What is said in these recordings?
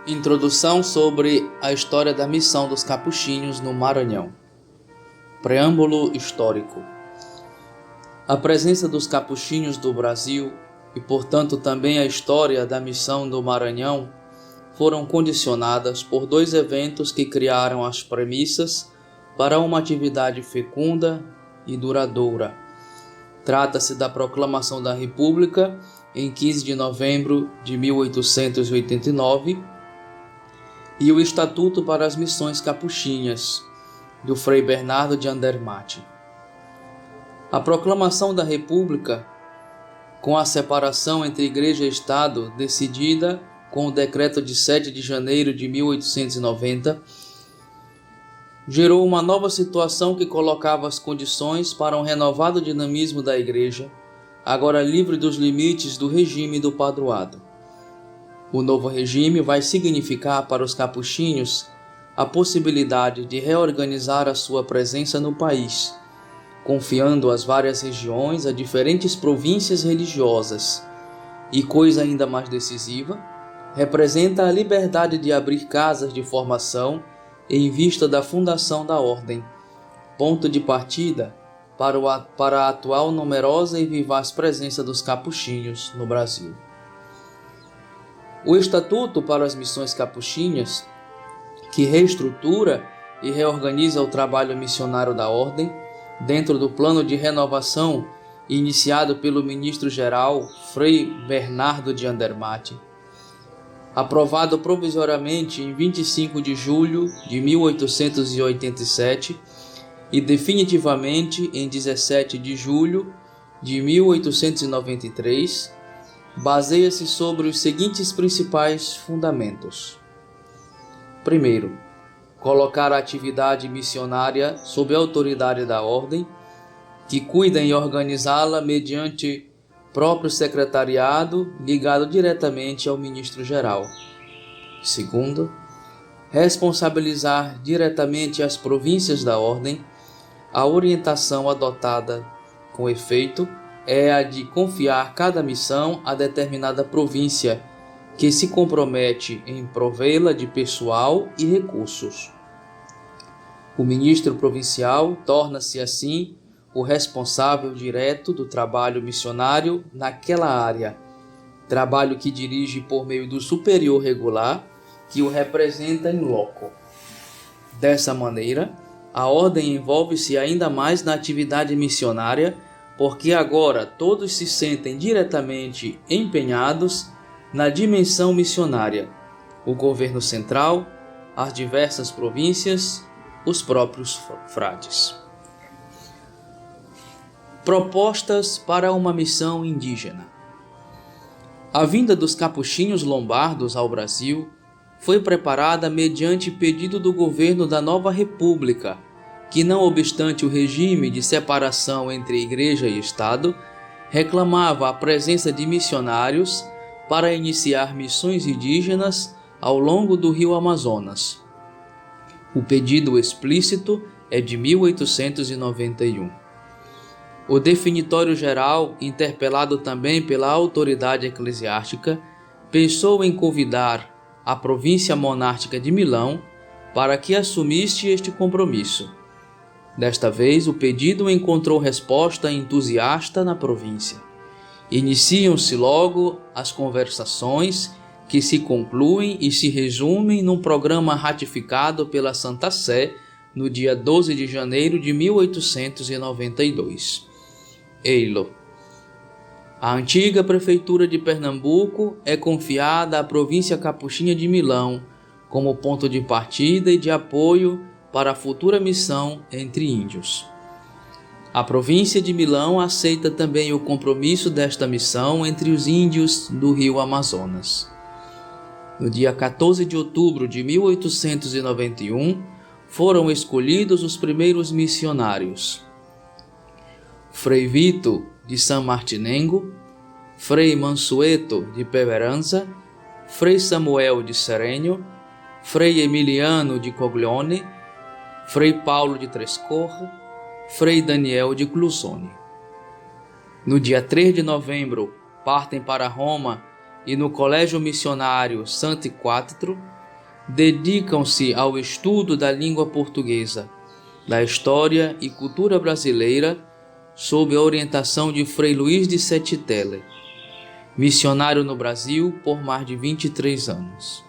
Introdução sobre a história da missão dos capuchinhos no Maranhão. Preâmbulo histórico. A presença dos capuchinhos do Brasil e, portanto, também a história da missão do Maranhão foram condicionadas por dois eventos que criaram as premissas para uma atividade fecunda e duradoura. Trata-se da proclamação da República em 15 de novembro de 1889 e o Estatuto para as Missões Capuchinhas, do Frei Bernardo de Andermatt. A proclamação da República, com a separação entre Igreja e Estado, decidida com o decreto de 7 de janeiro de 1890, gerou uma nova situação que colocava as condições para um renovado dinamismo da Igreja, agora livre dos limites do regime do padroado. O novo regime vai significar para os capuchinhos a possibilidade de reorganizar a sua presença no país, confiando as várias regiões a diferentes províncias religiosas. E, coisa ainda mais decisiva, representa a liberdade de abrir casas de formação em vista da fundação da Ordem, ponto de partida para a atual numerosa e vivaz presença dos capuchinhos no Brasil. O Estatuto para as Missões Capuchinhas, que reestrutura e reorganiza o trabalho missionário da Ordem, dentro do plano de renovação iniciado pelo ministro-geral Frei Bernardo de Andermatt, aprovado provisoriamente em 25 de julho de 1887 e definitivamente em 17 de julho de 1893, baseia-se sobre os seguintes principais fundamentos. Primeiro, colocar a atividade missionária sob a autoridade da Ordem, que cuida em organizá-la mediante próprio secretariado ligado diretamente ao ministro-geral. Segundo, responsabilizar diretamente as províncias da Ordem. A orientação adotada com efeito é a de confiar cada missão a determinada província, que se compromete em provê-la de pessoal e recursos. O ministro provincial torna-se, assim, o responsável direto do trabalho missionário naquela área, trabalho que dirige por meio do superior regular, que o representa em loco. Dessa maneira, a Ordem envolve-se ainda mais na atividade missionária, porque agora todos se sentem diretamente empenhados na dimensão missionária: o governo central, as diversas províncias, os próprios frades. Propostas para uma missão indígena. A vinda dos capuchinhos lombardos ao Brasil foi preparada mediante pedido do governo da nova República, que, não obstante o regime de separação entre Igreja e Estado, reclamava a presença de missionários para iniciar missões indígenas ao longo do rio Amazonas. O pedido explícito é de 1891. O definitório geral, interpelado também pela autoridade eclesiástica, pensou em convidar a província monástica de Milão para que assumisse este compromisso. Desta vez, o pedido encontrou resposta entusiasta na província. Iniciam-se logo as conversações, que se concluem e se resumem num programa ratificado pela Santa Sé no dia 12 de janeiro de 1892. Eilo. A antiga prefeitura de Pernambuco é confiada à província capuchinha de Milão como ponto de partida e de apoio para a futura missão entre índios. A província de Milão aceita também o compromisso desta missão entre os índios do rio Amazonas. No dia 14 de outubro de 1891, foram escolhidos os primeiros missionários: Frei Vito de San Martinengo, Frei Mansueto de Peveranza, Frei Samuel de Serenho, Frei Emiliano de Coglione, Frei Paulo de Trescorre, Frei Daniel de Clusone. No dia 3 de novembro, partem para Roma e no Colégio Missionário Santi Quatro dedicam-se ao estudo da língua portuguesa, da história e cultura brasileira, sob a orientação de Frei Luís de Settitelle, missionário no Brasil por mais de 23 anos.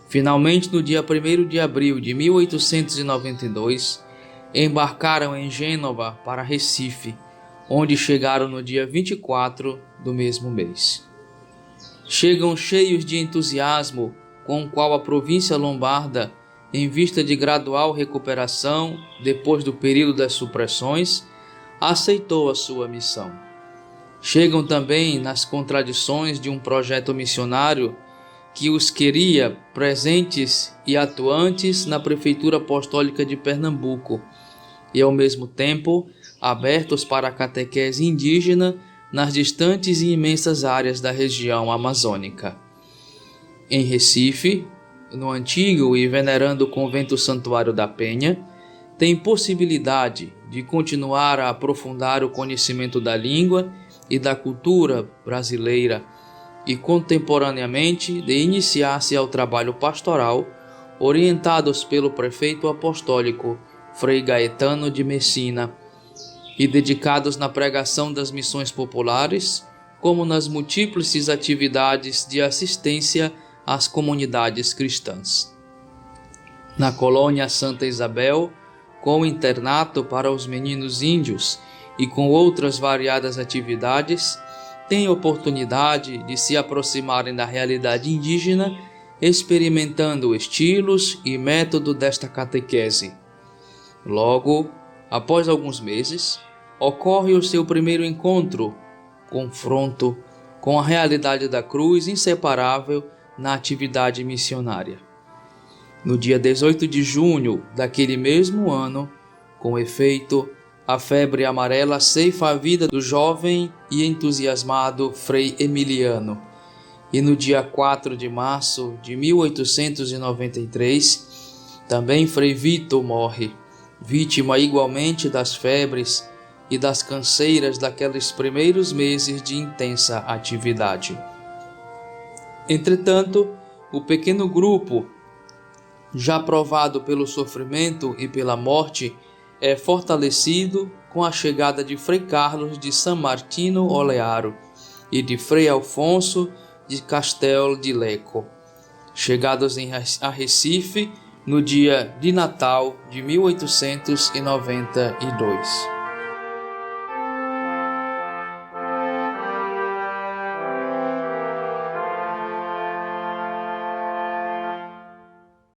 Finalmente, no dia 1º de abril de 1892, embarcaram em Gênova para Recife, onde chegaram no dia 24 do mesmo mês. Chegam cheios de entusiasmo com o qual a província lombarda, em vista de gradual recuperação depois do período das supressões, aceitou a sua missão. Chegam também nas contradições de um projeto missionário que os queria presentes e atuantes na Prefeitura Apostólica de Pernambuco e, ao mesmo tempo, abertos para a catequese indígena nas distantes e imensas áreas da região amazônica. Em Recife, no antigo e venerando Convento Santuário da Penha, tem possibilidade de continuar a aprofundar o conhecimento da língua e da cultura brasileira e, contemporaneamente, de iniciar-se ao trabalho pastoral, orientados pelo prefeito apostólico Frei Gaetano de Messina, e dedicados na pregação das missões populares, como nas múltiplas atividades de assistência às comunidades cristãs. Na colônia Santa Isabel, com o internato para os meninos índios e com outras variadas atividades, têm oportunidade de se aproximarem da realidade indígena, experimentando estilos e método desta catequese. Logo, após alguns meses, ocorre o seu primeiro encontro, confronto com a realidade da cruz inseparável na atividade missionária. No dia 18 de junho daquele mesmo ano, com efeito, a febre amarela ceifa a vida do jovem e entusiasmado Frei Emiliano, e no dia 4 de março de 1893, também Frei Vitor morre, vítima igualmente das febres e das canseiras daqueles primeiros meses de intensa atividade. Entretanto, o pequeno grupo, já provado pelo sofrimento e pela morte, é fortalecido com a chegada de Frei Carlos de San Martino Olearo e de Frei Alfonso de Castel de Leco, chegados a Recife no dia de Natal de 1892.